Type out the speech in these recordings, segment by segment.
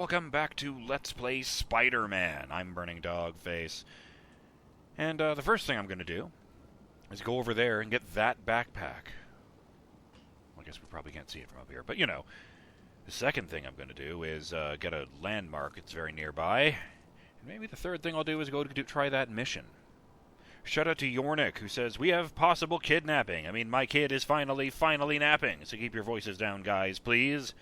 Welcome back to Let's Play Spider-Man. I'm BurningDogFace. And the first thing I'm going to do is go over there and get that backpack. Well, I guess we probably can't see it from up here, but you know. The second thing I'm going to do is get a landmark that's very nearby. And maybe the third thing I'll do is go to try that mission. Shout out to Yornik, who says, "We have possible kidnapping. I mean, my kid is finally napping. So keep your voices down, guys, please."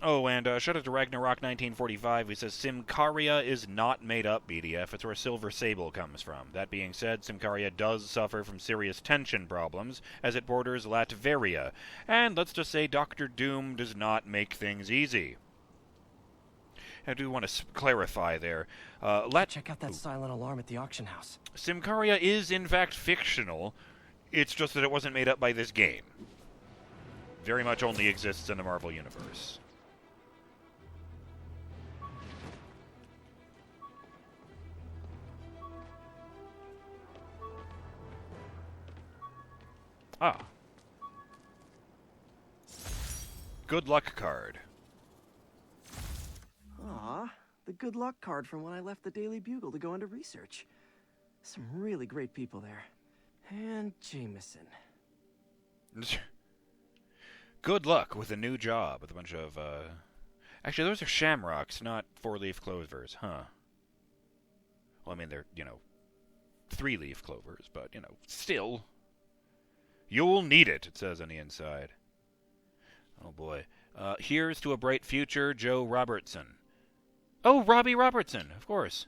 Oh, and shout out to Ragnarok1945, who says, "Simcaria is not made up, BDF. It's where Silver Sable comes from. That being said, Simcaria does suffer from serious tension problems, as it borders Latveria. And let's just say Dr. Doom does not make things easy." I do want to clarify there. Check out that silent alarm at the auction house. Simcaria is, in fact, fictional. It's just that it wasn't made up by this game. Very much only exists in the Marvel Universe. Ah. Good luck card. Aw, the good luck card from when I left the Daily Bugle to go into research. Some really great people there. And Jameson. Good luck with a new job with a bunch of, Actually, those are shamrocks, not four-leaf clovers, huh? Well, I mean, they're, you know, three-leaf clovers, but, you know, still. You'll need it, it says on the inside. Oh, boy. Here's to a bright future, Joe Robertson. Oh, Robbie Robertson, of course.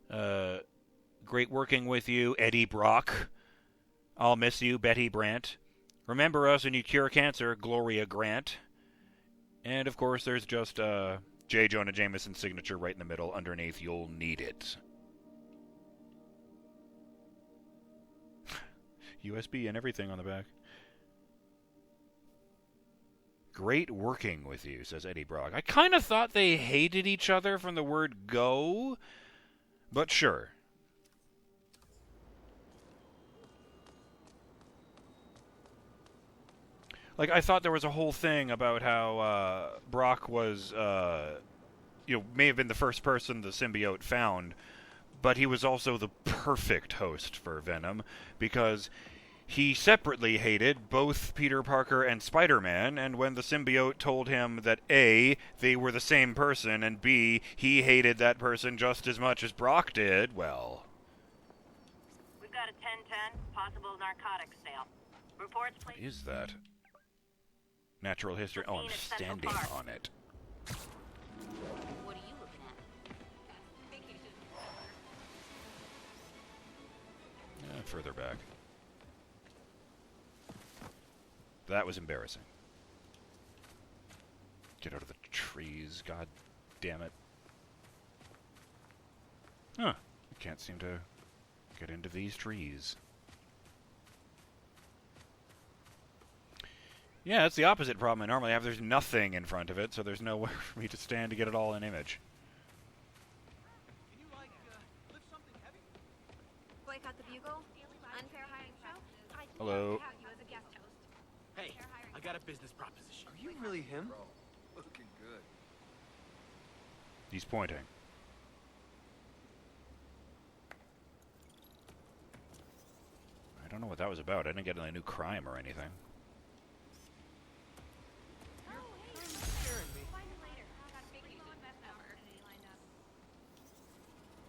Great working with you, Eddie Brock. I'll miss you, Betty Brant. Remember us when you cure cancer, Gloria Grant. And, of course, there's just J. Jonah Jameson's signature right in the middle. Underneath, you'll need it. USB and everything on the back. Great working with you, says Eddie Brock. I kind of thought they hated each other from the word go, but sure. Like, I thought there was a whole thing about how Brock was, may have been the first person the symbiote found, but he was also the perfect host for Venom, because he separately hated both Peter Parker and Spider-Man, and when the symbiote told him that A, they were the same person, and B, he hated that person just as much as Brock did, well... We've got a 1010, possible narcotics sale. Reports, please. What is that? Natural history. Oh, I'm standing on it. What are you looking at? Further back. That was embarrassing. Get out of the trees, god damn it. Huh. I can't seem to get into these trees. Yeah, that's the opposite problem I normally have. There's nothing in front of it, so there's nowhere for me to stand to get it all in image. Can you, lift something heavy? Boycott the Bugle? Unfair hiring show? Hello. Have you as a guest host. Hey, I got a business proposition. Are you really him? Looking good. He's pointing. I don't know what that was about. I didn't get any new crime or anything.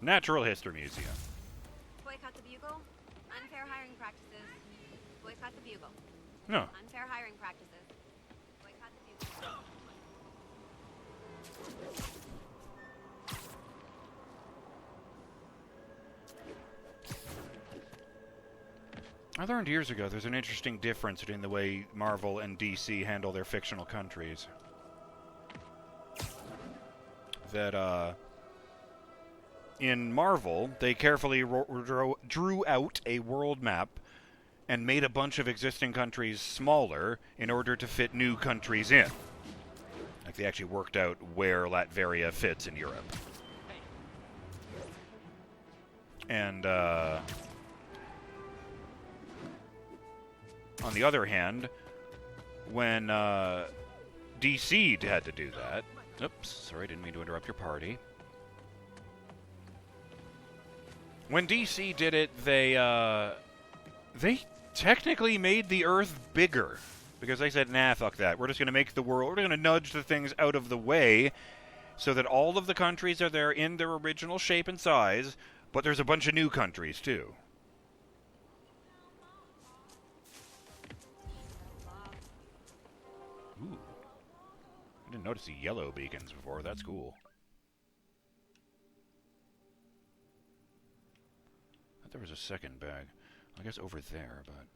Natural History Museum. Boycott the Bugle? Unfair hiring practices. Boycott the Bugle. No. Unfair hiring practices. Boycott the Bugle. I learned years ago there's an interesting difference between the way Marvel and DC handle their fictional countries. That, in Marvel, they carefully drew out a world map and made a bunch of existing countries smaller in order to fit new countries in. Like, they actually worked out where Latveria fits in Europe. And, on the other hand, when DC had to do that, Oops, sorry, didn't mean to interrupt your party. When DC did it, they technically made the Earth bigger. Because they said, nah, fuck that. We're just going to make the world, we're going to nudge the things out of the way so that all of the countries are there in their original shape and size, but there's a bunch of new countries, too. Ooh. I didn't notice the yellow beacons before. That's cool. I thought there was a second bag. I guess over there, but...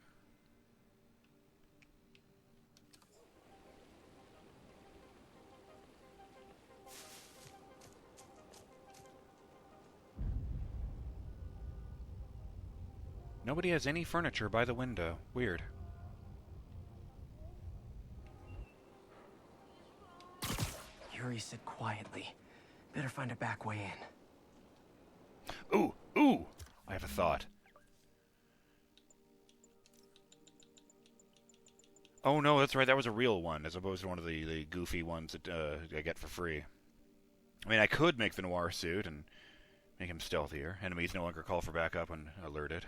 Nobody has any furniture by the window. Weird. Yuri said quietly. Better find a back way in. Ooh! Ooh! I have a thought. Oh no, that's right, that was a real one, as opposed to one of the goofy ones that I get for free. I mean, I could make the Noir suit and make him stealthier. Enemies no longer call for backup when alerted.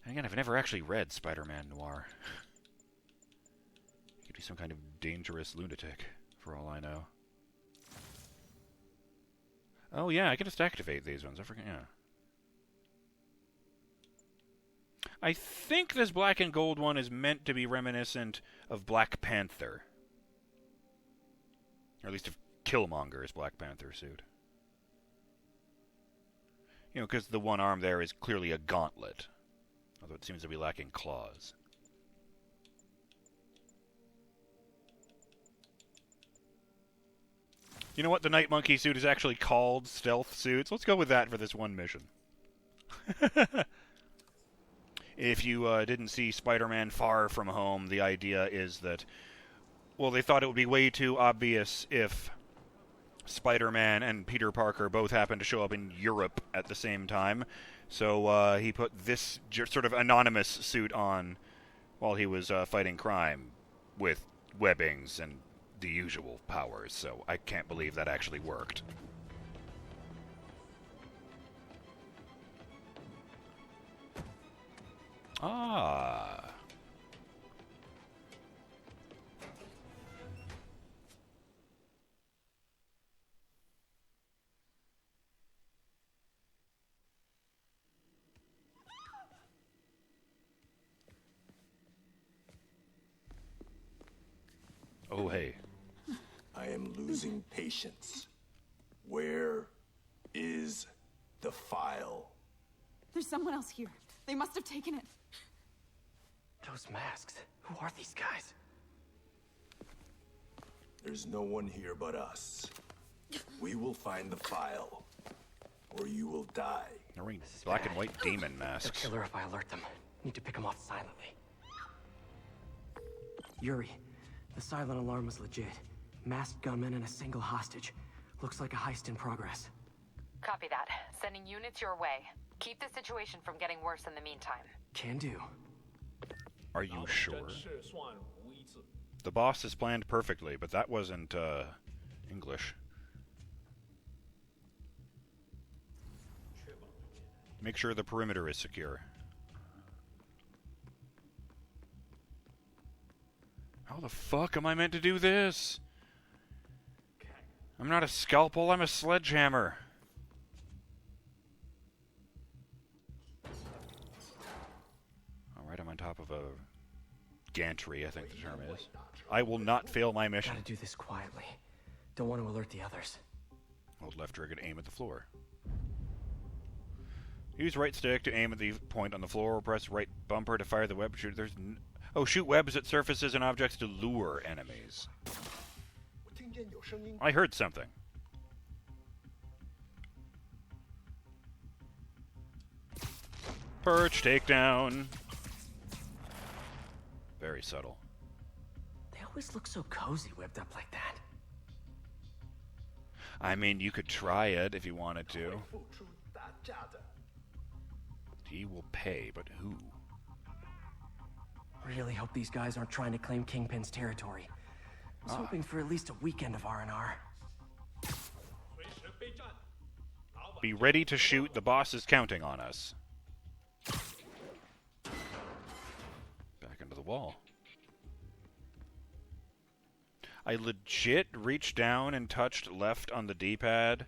And again, I've never actually read Spider-Man Noir. He could be some kind of dangerous lunatic, for all I know. Oh yeah, I can just activate these ones. I forget. Yeah. I think this black and gold one is meant to be reminiscent of Black Panther. Or at least of Killmonger's Black Panther suit. You know, because the one arm there is clearly a gauntlet. Although it seems to be lacking claws. You know what? The Night Monkey suit is actually called Stealth Suits. Let's go with that for this one mission. If you didn't see Spider-Man Far From Home, the idea is that, well, they thought it would be way too obvious if Spider-Man and Peter Parker both happened to show up in Europe at the same time. So he put this sort of anonymous suit on while he was fighting crime with webbings and the usual powers. So I can't believe that actually worked. Ah. Oh, hey. I am losing patience. Where is the file? There's someone else here. They must have taken it. Those masks. Who are these guys? There's no one here but us. We will find the file, or you will die. They're wearing black and white demon They'll masks. kill her if I alert them. Need to pick them off silently. Yuri, the silent alarm was legit. Masked gunmen and a single hostage. Looks like a heist in progress. Copy that. Sending units your way. Keep the situation from getting worse in the meantime. Can do. Are you sure? The boss is planned perfectly, but that wasn't, English. Make sure the perimeter is secure. How the fuck am I meant to do this? I'm not a scalpel, I'm a sledgehammer. Alright, I'm on top of a gantry, I think the term is. I will not fail my mission. Gotta do this quietly. Don't want to alert the others. Hold left trigger to aim at the floor. Use right stick to aim at the point on the floor, or press right bumper to fire the web shooter. Shoot webs at surfaces and objects to lure enemies. I heard something. Perch, takedown. Very subtle. They always look so cozy whipped up like that. I mean, you could try it if you wanted to. He will pay, but who? Really hope these guys aren't trying to claim Kingpin's territory. I was hoping for at least a weekend of R&R. Be ready to shoot. The boss is counting on us. Back into the wall. I legit reached down and touched left on the D-pad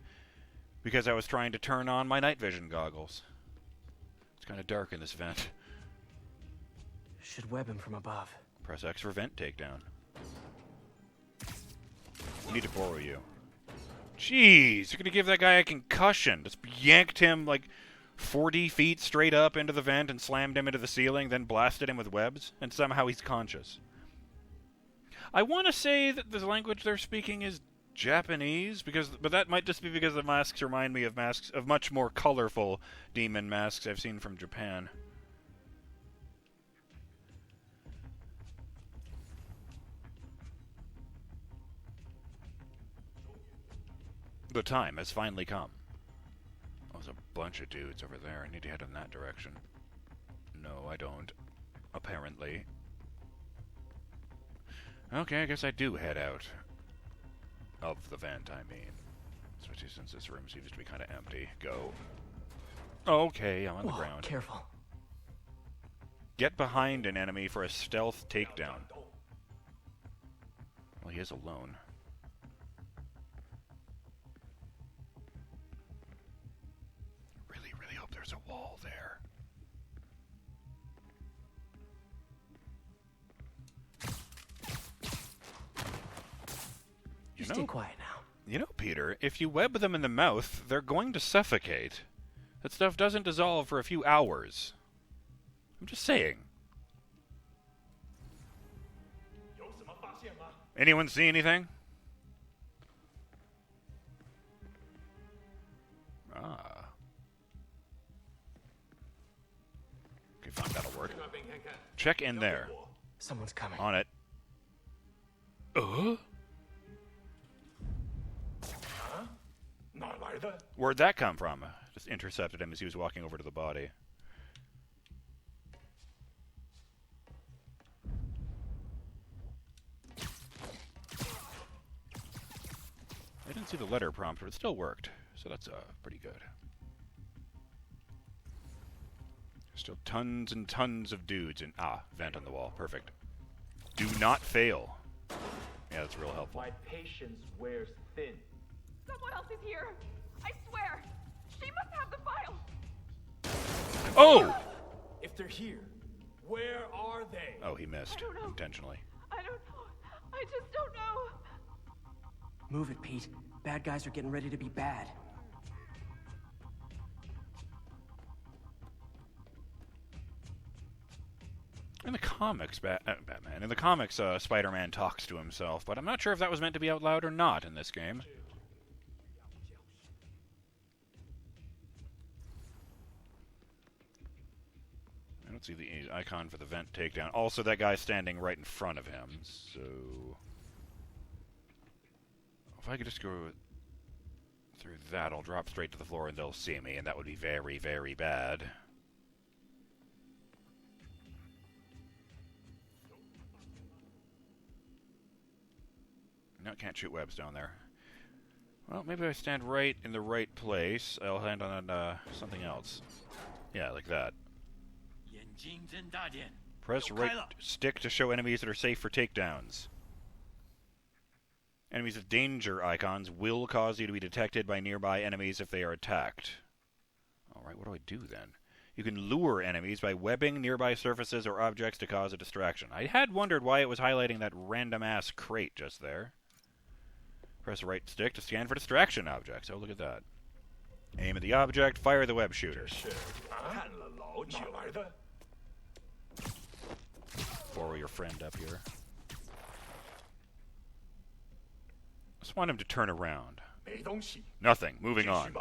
because I was trying to turn on my night vision goggles. It's kind of dark in this vent. Should web him from above. Press X for vent takedown. I need to borrow you. Jeez, you're gonna give that guy a concussion. Just yanked him like 40 feet straight up into the vent and slammed him into the ceiling, then blasted him with webs, and somehow he's conscious. I want to say that the language they're speaking is Japanese, but that might just be because the masks remind me of masks of much more colorful demon masks I've seen from Japan. The time has finally come. Oh, there's a bunch of dudes over there. I need to head in that direction. No, I don't. Apparently. Okay, I guess I do head out. Of the vent, I mean. Especially since this room seems to be kind of empty. Go. Okay, I'm on the ground. Careful. Get behind an enemy for a stealth takedown. Well, he is alone. Really hope there's a wall there. You stay quiet now. You know, Peter, if you web them in the mouth, they're going to suffocate. That stuff doesn't dissolve for a few hours. I'm just saying. Anyone see anything? Ah. Okay, fine, that'll work. Check in there. Someone's coming. On it. Where'd that come from? Just intercepted him as he was walking over to the body. I didn't see the letter prompt, but it still worked. So that's pretty good. Still tons and tons of dudes and vent on the wall. Perfect. Do not fail. Yeah, that's real helpful. My patience wears thin. Someone else is here. I swear. She must have the file. Oh! If they're here, where are they? Oh, he missed. I don't know. Intentionally. I don't know. I just don't know. Move it, Pete. Bad guys are getting ready to be bad. In the comics, Batman. In the comics, Spider-Man talks to himself, but I'm not sure if that was meant to be out loud or not in this game. I don't see the icon for the vent takedown. Also, that guy's standing right in front of him, so... If I could just go through that, I'll drop straight to the floor and they'll see me, and that would be very, very bad. No, can't shoot webs down there. Well, maybe if I stand right in the right place, I'll land on something else. Yeah, like that. Press right stick to show enemies that are safe for takedowns. Enemies with danger icons will cause you to be detected by nearby enemies if they are attacked. Alright, what do I do then? You can lure enemies by webbing nearby surfaces or objects to cause a distraction. I had wondered why it was highlighting that random-ass crate just there. Press right stick to scan for distraction objects. Oh, look at that. Aim at the object, fire the web shooter. Borrow your friend up here. Just want him to turn around. Nothing. Moving on.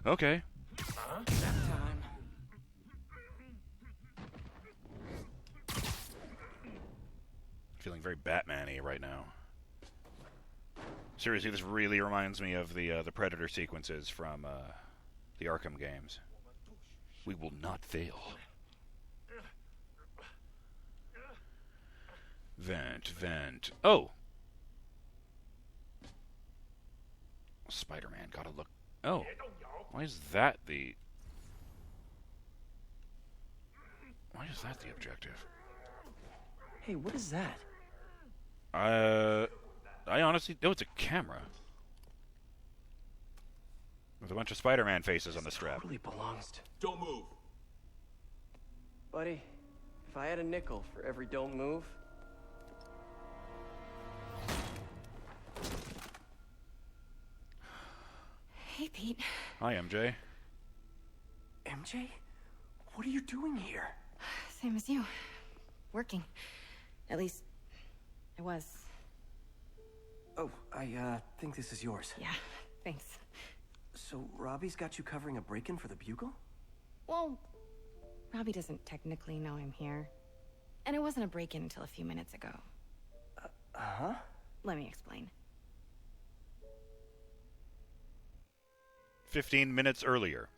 Okay. Feeling very Batman-y right now. Seriously, this really reminds me of the Predator sequences from the Arkham games. We will not fail. Vent. Oh! Spider-Man, gotta look. Oh. Why is that the... Why is that the objective? Hey, what is that? I honestly... Oh, it's a camera. With a bunch of Spider-Man faces on the strap. Totally belongs to... Don't move. Buddy, if I had a nickel for every don't move... Hey, Pete. Hi, MJ. MJ? What are you doing here? Same as you. Working. At least, I was. Oh, I think this is yours. Yeah, thanks. So, Robbie's got you covering a break-in for the Bugle? Well, Robbie doesn't technically know I'm here. And it wasn't a break-in until a few minutes ago. Uh-huh? Let me explain. 15 minutes earlier.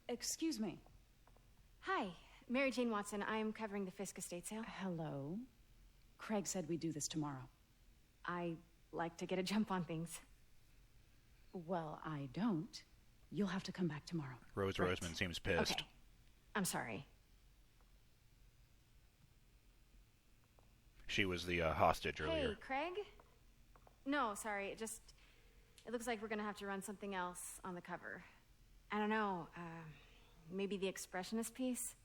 Excuse me. Hi, Mary Jane Watson. I'm covering the Fisk estate sale. Hello. Craig said we'd do this tomorrow. I like to get a jump on things. Well, I don't. You'll have to come back tomorrow. Rose Right. Roseman seems pissed. Okay. I'm sorry. She was the hostage earlier. Hey, Craig? No, sorry. It looks like we're gonna have to run something else on the cover. I don't know. Maybe the expressionist piece?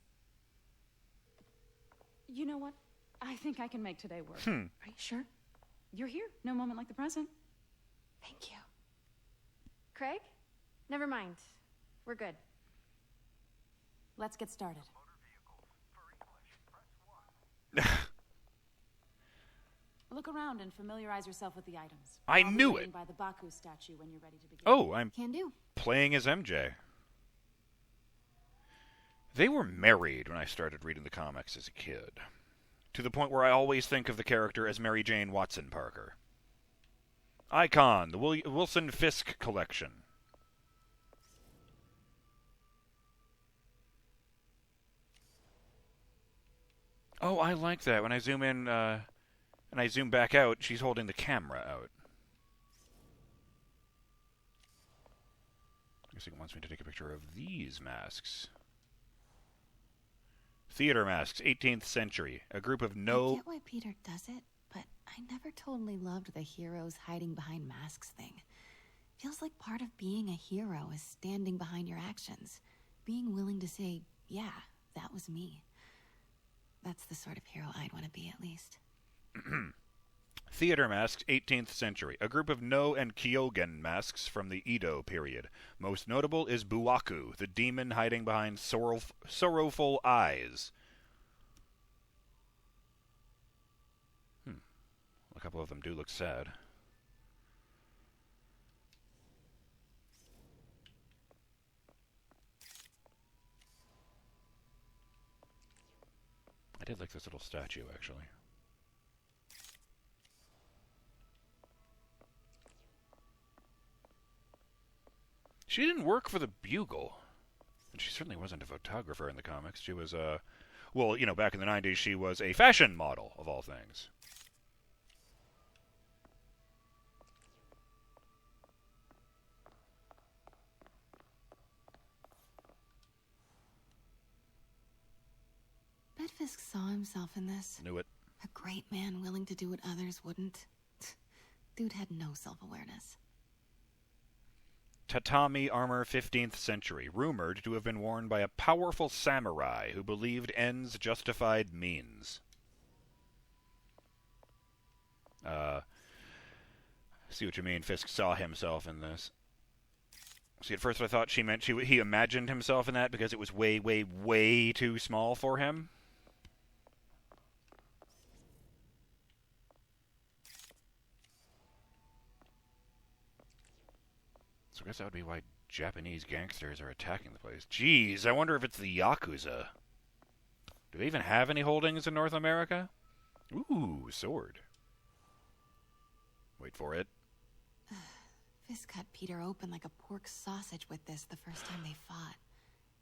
You know what? I think I can make today work. Are you sure? You're here. No moment like the present. Thank you. Craig? Never mind. We're good. Let's get started. Look around and familiarize yourself with the items. I I'll be knew waiting it. by the Baku statue when you're ready to begin. Oh, I'm Can do. playing as MJ. They were married when I started reading the comics as a kid. To the point where I always think of the character as Mary Jane Watson Parker. Icon, the Wilson Fisk collection. Oh, I like that. When I zoom in, and I zoom back out, she's holding the camera out. I guess it wants me to take a picture of these masks. Theater masks, 18th century. A group of I no... get why Peter does it, but I never totally loved the heroes hiding behind masks thing. Feels like part of being a hero is standing behind your actions. Being willing to say, yeah, that was me. That's the sort of hero I'd want to be, at least. Theater masks, 18th century. A group of No and Kyogen masks from the Edo period. Most notable is Buwaku, the demon hiding behind sorrowful eyes. A couple of them do look sad. I did like this little statue, actually. She didn't work for the Bugle. And she certainly wasn't a photographer in the comics. She was well, you know, back in the 90s, she was a fashion model, of all things. Bet Fisk saw himself in this. Knew it. A great man willing to do what others wouldn't. Dude had no self-awareness. Tatami armor, 15th century, rumored to have been worn by a powerful samurai who believed ends justified means. See what you mean. Fisk saw himself in this. See, at first I thought she meant he imagined himself in that because it was way, way, way too small for him. So I guess that would be why Japanese gangsters are attacking the place. Jeez, I wonder if it's the Yakuza. Do they even have any holdings in North America? Ooh, sword. Wait for it. Fisk cut Peter open like a pork sausage with this the first time they fought.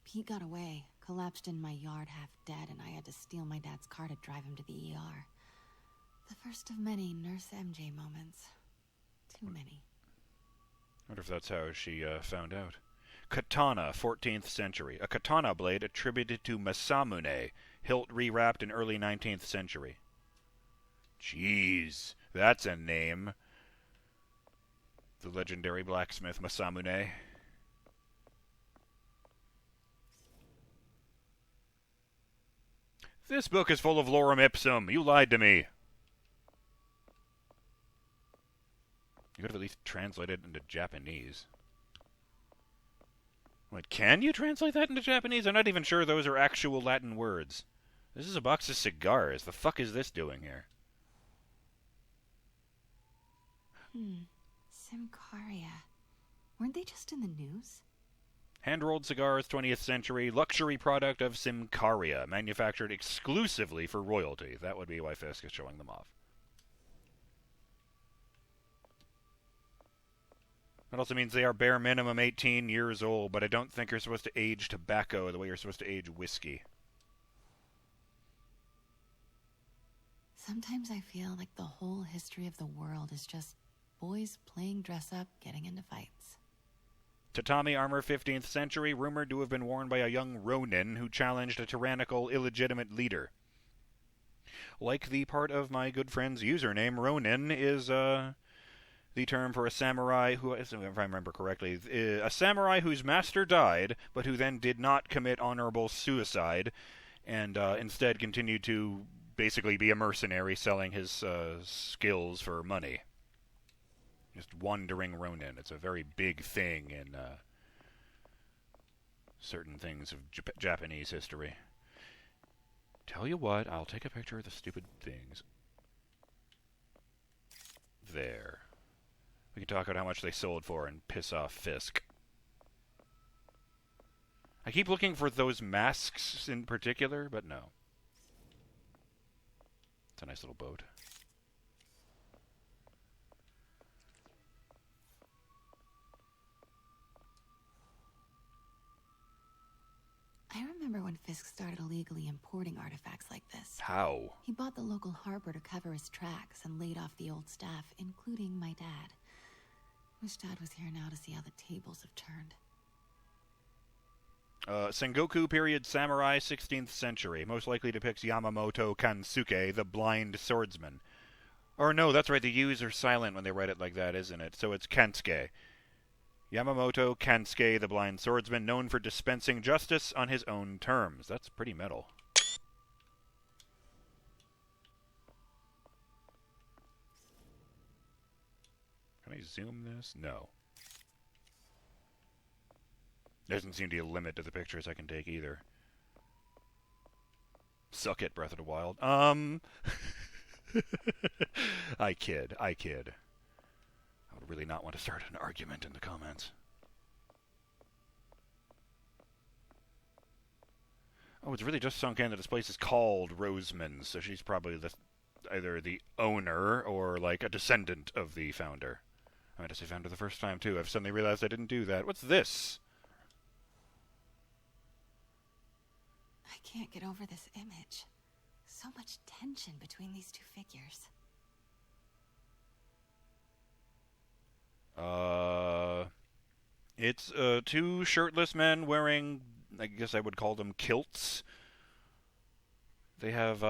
Pete got away, collapsed in my yard half dead, and I had to steal my dad's car to drive him to the ER. The first of many Nurse MJ moments. Too many. I wonder if that's how she found out. Katana, 14th century. A katana blade attributed to Masamune, hilt rewrapped in early 19th century. Jeez, that's a name. The legendary blacksmith Masamune. This book is full of lorem ipsum. You lied to me. You could have at least translated it into Japanese. Wait, can you translate that into Japanese? I'm not even sure those are actual Latin words. This is a box of cigars. The fuck is this doing here? Simcaria. Weren't they just in the news? Hand-rolled cigars, 20th century, luxury product of Simcaria, manufactured exclusively for royalty. That would be why Fisk is showing them off. That also means they are bare minimum 18 years old, but I don't think you're supposed to age tobacco the way you're supposed to age whiskey. Sometimes I feel like the whole history of the world is just boys playing dress-up, getting into fights. Tatami armor, 15th century, rumored to have been worn by a young Ronin who challenged a tyrannical, illegitimate leader. Like the part of my good friend's username, Ronin is, the term for a samurai who, if I remember correctly, a samurai whose master died, but who then did not commit honorable suicide, and instead continued to basically be a mercenary selling his skills for money. Just wandering Ronin. It's a very big thing in certain things of Japanese history. Tell you what, I'll take a picture of the stupid things. There. We can talk about how much they sold for and piss off Fisk. I keep looking for those masks in particular, but no. It's a nice little boat. I remember when Fisk started illegally importing artifacts like this. How? He bought the local harbor to cover his tracks and laid off the old staff, including my dad. Wish Dad was here now to see how the tables have turned. Sengoku period samurai, 16th century. Most likely depicts Yamamoto Kansuke, the blind swordsman. Or no, that's right, the U's are silent when they write it like that, isn't it? So it's Kansuke. Yamamoto Kansuke, the blind swordsman, known for dispensing justice on his own terms. That's pretty metal. Can I zoom this? No. There doesn't seem to be a limit to the pictures I can take either. Suck it, Breath of the Wild. I kid. I would really not want to start an argument in the comments. Oh, it's really just sunk in that this place is called Roseman's, so she's probably either the owner or like a descendant of the founder. I meant to say founder the first time too. I've suddenly realized I didn't do that. What's this? I can't get over this image. So much tension between these two figures. It's two shirtless men wearing, I guess I would call them kilts. They have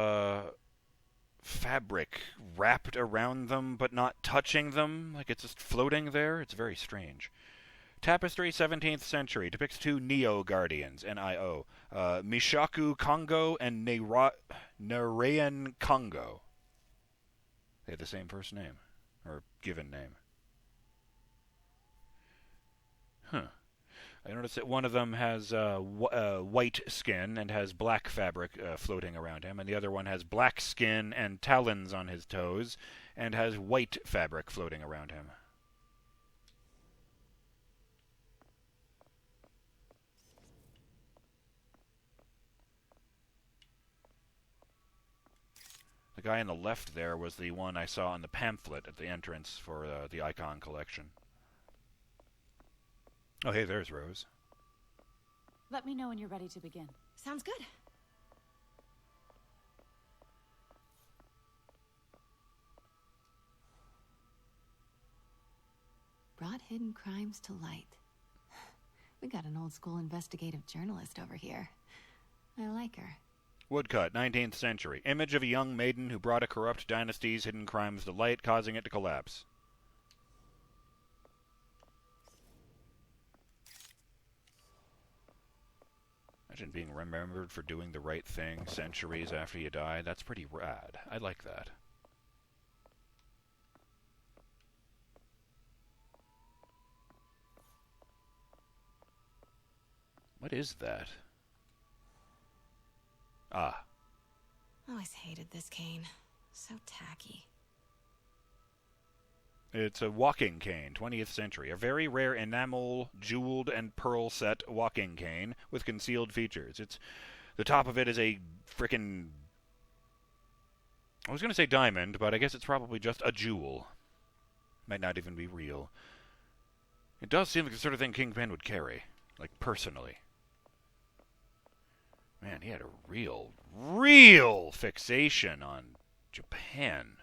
fabric wrapped around them but not touching them, like it's just floating there. It's very strange. Tapestry, 17th century, depicts two Neo-Guardians, N-I-O, Mishaku Kongo and Narayan Kongo. They have the same first name, or given name. Huh. I noticed that one of them has white skin and has black fabric floating around him, and the other one has black skin and talons on his toes, and has white fabric floating around him. Like guy on the left there was the one I saw on the pamphlet at the entrance for the Icon collection. Oh, hey, there's Rose. Let me know when you're ready to begin. Sounds good. Brought hidden crimes to light. We got an old school investigative journalist over here. I like her. Woodcut, 19th century. Image of a young maiden who brought a corrupt dynasty's hidden crimes to light, causing it to collapse. Imagine being remembered for doing the right thing centuries after you die. That's pretty rad. I like that. What is that? Ah. Always hated this cane. So tacky. It's a walking cane, 20th century. A very rare enamel, jeweled, and pearl set walking cane with concealed features. The top of it is a frickin'... I was going to say diamond, but I guess it's probably just a jewel. Might not even be real. It does seem like the sort of thing Kingpin would carry. Like, personally. Man, he had a real fixation on Japan.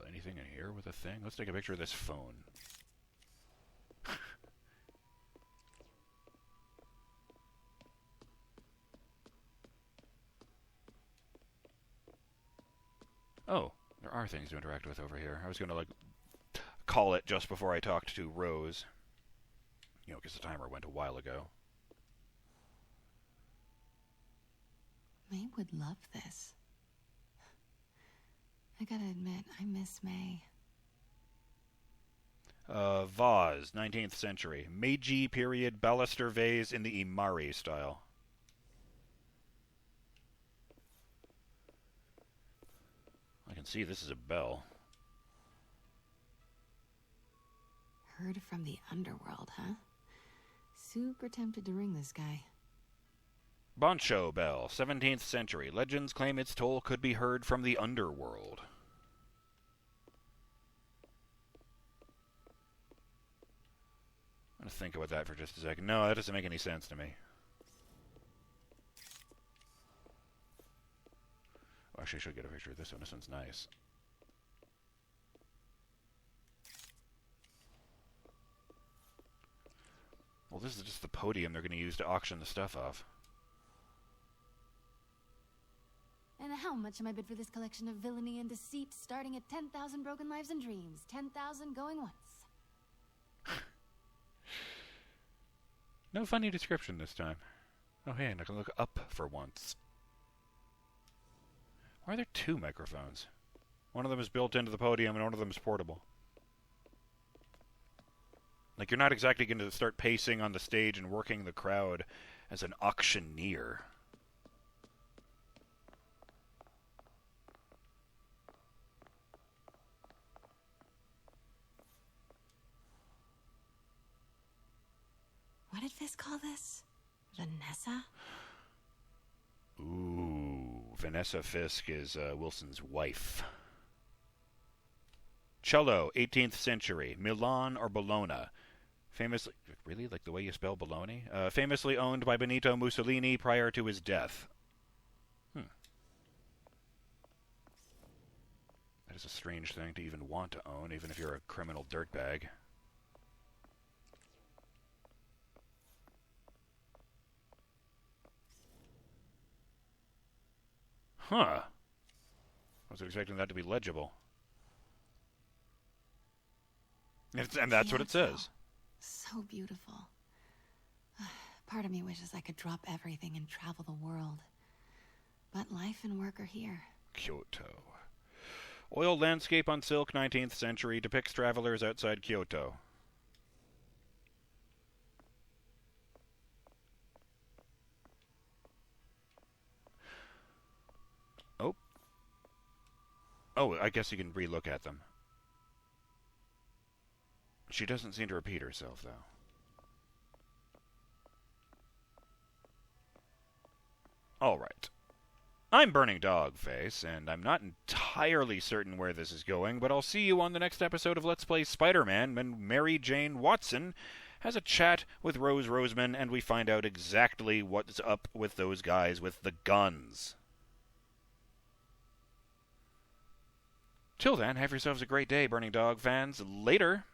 Anything in here with a thing? Let's take a picture of this phone. Oh, there are things to interact with over here. I was going to, like, call it just before I talked to Rose. You know, because the timer went a while ago. May would love this. I gotta admit, I miss May. Vase, 19th century. Meiji period baluster vase in the Imari style. I can see this is a bell. Heard from the underworld, huh? Super tempted to ring this guy. Boncho bell, 17th century. Legends claim its toll could be heard from the underworld. I'm going to think about that for just a second. No, that doesn't make any sense to me. Oh, actually, I should get a picture of this one. This one's nice. Well, this is just the podium they're going to use to auction the stuff off. And how much am I bid for this collection of villainy and deceit, starting at 10,000 broken lives and dreams, 10,000 going once? No funny description this time. Oh, hey, and I can look up for once. Why are there two microphones? One of them is built into the podium and one of them is portable. Like, you're not exactly going to start pacing on the stage and working the crowd as an auctioneer. What did Fisk call this? Vanessa? Ooh, Vanessa Fisk is Wilson's wife. Cello, 18th century. Milan or Bologna. Famously... Really? Like the way you spell Bologna? Famously owned by Benito Mussolini prior to his death. That is a strange thing to even want to own, even if you're a criminal dirtbag. Huh. I was expecting that to be legible. And that's what it says. So beautiful. Part of me wishes I could drop everything and travel the world. But life and work are here. Kyoto. Oil landscape on silk, 19th century, depicts travelers outside Kyoto. Oh, I guess you can re-look at them. She doesn't seem to repeat herself, though. All right. I'm BurningDogFace, and I'm not entirely certain where this is going, but I'll see you on the next episode of Let's Play Spider-Man when Mary Jane Watson has a chat with Rose Roseman, and we find out exactly what's up with those guys with the guns. Till then, have yourselves a great day, Burning Dog fans. Later.